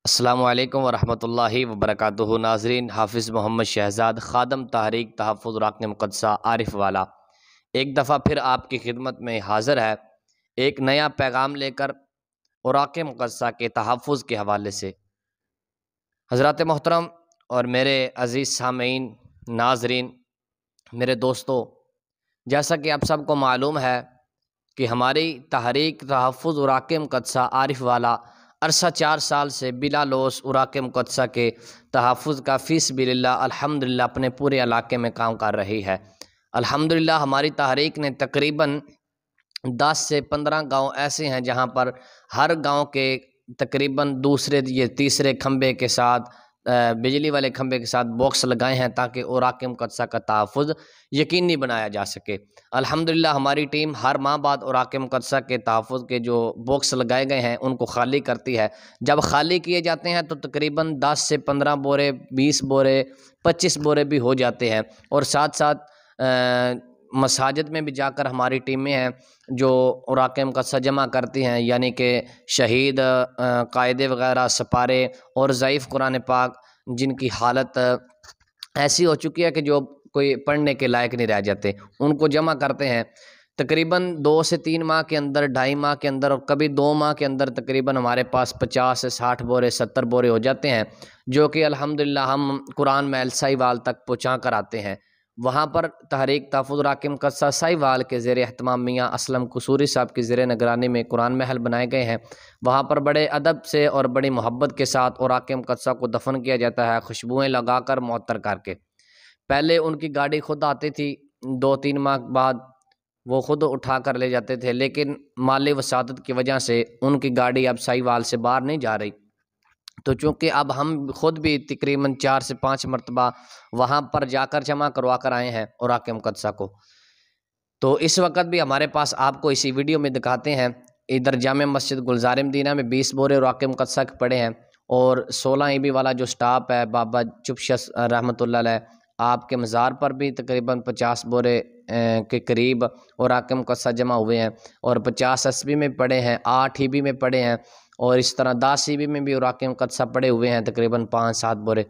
السلام علیکم ورحمۃ اللہ وبرکاتہ۔ ناظرین، حافظ محمد شہزاد، خادم تحریک تحفظ اراکین مقدسہ عارف والا ایک دفعہ پھر آپ کی خدمت میں حاضر ہے، ایک نیا پیغام لے کر اراکین مقدسہ کے تحفظ کے حوالے سے۔ حضرات محترم اور میرے عزیز سامعین، ناظرین، میرے دوستو، جیسا کہ آپ سب کو معلوم ہے کہ ہماری تحریک تحفظ اراکین مقدسہ عارف والا عرصہ 4 سال سے بلا لوث اراکین مقدسہ کے تحفظ کا فی سبیل اللہ الحمدللہ اپنے پورے علاقے میں کام کر رہی ہے۔ الحمدللہ ہماری تحریک نے تقریباً 10 سے 15 گاؤں ایسے ہیں جہاں پر ہر گاؤں کے تقریباً دوسرے یا تیسرے کھمبے کے ساتھ بجلی والے کھمبے کے ساتھ باکس لگائے ہیں تاکہ اراکین مقدسہ کا تحفظ یقینی بنایا جا سکے۔ الحمدللہ ہماری ٹیم ہر ماہ بعد اراکین مقدسہ کے تحفظ کے جو باکس لگائے گئے ہیں ان کو خالی کرتی ہے۔ جب خالی کیے جاتے ہیں تو تقریباً 10 سے 15 بورے، 20 بورے، 25 بورے بھی ہو جاتے ہیں، اور ساتھ ساتھ مساجد میں بھی جا کر ہماری ٹیمیں ہیں جو اراکین مقدسہ جمع کرتی ہیں، یعنی کہ شہید قائدے وغیرہ، سپارے اور ضعیف قرآن پاک جن کی حالت ایسی ہو چکی ہے کہ جو کوئی پڑھنے کے لائق نہیں رہ جاتے، ان کو جمع کرتے ہیں۔ تقریباً 2 سے 3 ماہ کے اندر، 2.5 ماہ کے اندر، اور کبھی 2 ماہ کے اندر تقریباً ہمارے پاس 50 سے 60 بورے، 70 بورے ہو جاتے ہیں، جو کہ الحمدللہ ہم قرآن محل سائی وال تک پہنچا کر آتے ہیں۔ وہاں پر تحریک تحفظ اراکین مقدسہ سائی وال کے زیر اہتمام میاں اسلم قصوری صاحب کی زیر نگرانی میں قرآن محل بنائے گئے ہیں۔ وہاں پر بڑے ادب سے اور بڑی محبت کے ساتھ اراکین مقدسہ کو دفن کیا جاتا ہے، خوشبوئیں لگا کر، معطر کر کے۔ پہلے ان کی گاڑی خود آتی تھی، 2-3 ماہ بعد وہ خود اٹھا کر لے جاتے تھے، لیکن مالی وسعت کی وجہ سے ان کی گاڑی اب سائی وال سے باہر نہیں جا رہی، تو چونکہ اب ہم خود بھی تقریباً 4 سے 5 مرتبہ وہاں پر جا کر جمع کروا کر آئے ہیں اراکین مقدسہ کو، تو اس وقت بھی ہمارے پاس آپ کو اسی ویڈیو میں دکھاتے ہیں۔ ادھر جامع مسجد گلزار مدینہ میں 20 بورے اراکین مقدسہ کے پڑے ہیں، اور 16 ای بی والا جو سٹاپ ہے بابا چپشس رحمۃ اللہ علیہ، آپ کے مزار پر بھی تقریباً 50 بورے کے قریب اراکین مقدسہ جمع ہوئے ہیں، اور 50 ایس بی میں پڑے ہیں، 8 ای بی میں پڑے ہیں، اور اس طرح 10 ای بی میں بھی اراکین مقدسہ پڑے ہوئے ہیں تقریباً 5-7 بورے۔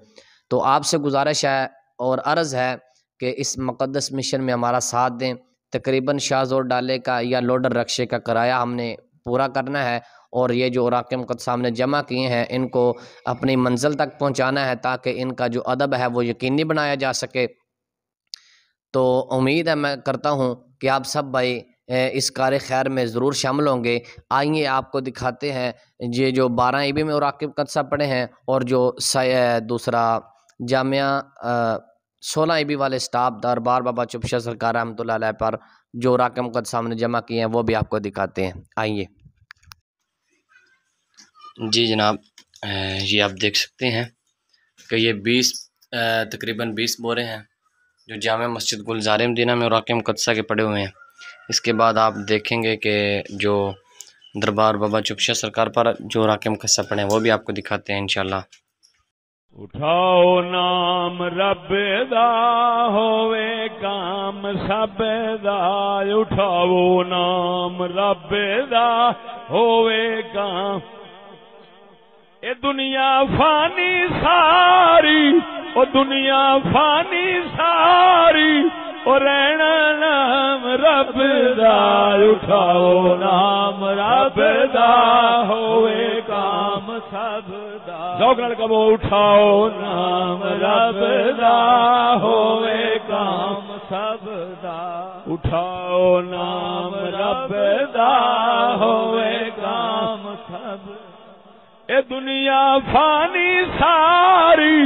تو آپ سے گزارش ہے اور عرض ہے کہ اس مقدس مشن میں ہمارا ساتھ دیں۔ تقریباً شاہ زور ڈالے کا یا لوڈر رکشے کا کرایہ ہم نے پورا کرنا ہے، اور یہ جو اراکین مقدسہ ہم نے جمع کیے ہیں ان کو اپنی منزل تک پہنچانا ہے تاکہ ان کا جو ادب ہے وہ یقینی بنایا جا سکے۔ تو امید ہے، میں کرتا ہوں کہ آپ سب بھائی اس کار خیر میں ضرور شامل ہوں گے۔ آئیے آپ کو دکھاتے ہیں یہ جو 12 ای بی میں اراکین مقدسہ پڑے ہیں، اور جو دوسرا جامعہ 16 ای بی والے سٹاپ دربار بابا چپشا سرکار رحمۃ اللہ علیہ پر جو اراکین مقدسہ ہم نے جمع کیے ہیں وہ بھی آپ کو دکھاتے ہیں۔ آئیے جی جناب، یہ آپ دیکھ سکتے ہیں کہ یہ تقریباً 20 بورے ہیں جو جامع مسجد گلزار مدینہ میں اراکین مقدسہ کے پڑے ہوئے ہیں۔ اس کے بعد آپ دیکھیں گے کہ جو دربار بابا چپشا سرکار پر جو اراکین مقدسہ پڑے ہیں وہ بھی آپ کو دکھاتے ہیں انشاءاللہ۔ اٹھاؤ نام رب دا ہووے کام سب دا، اٹھاؤ نام رب دا ہووے کام، اے دنیا فانی ساری، او دنیا فانی ساری، او رہنا نام رب دا، اٹھاؤ نام رب دا ہووے کام سب دا، ذوق نال کہو اٹھاؤ نام رب دا ہووے کام سب دا، اٹھاؤ نام رب دا ہووے کام سب دا، اے دنیا فانی ساری،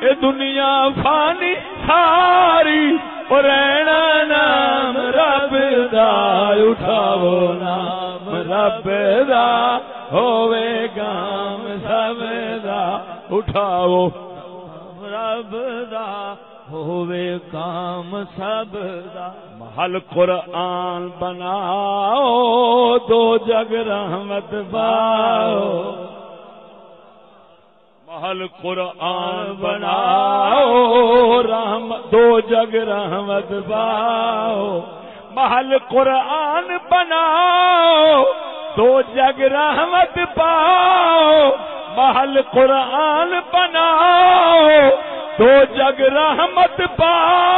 اے دنیا فانی ساری، اور رہنا نام رب دا، اٹھاؤ نام رب دا ہووے کام سب دا، اٹھاؤ رب دا ہووے کام سب دا، محل قرآن بناؤ، 2 جگ رحمت پاؤ، محل قرآن بناؤ، 2 جگ رحمت پاؤ، محل قرآن بناؤ، 2 جگ رحمت پاؤ، محل قرآن بناؤ دو جگ رحمت پاؤ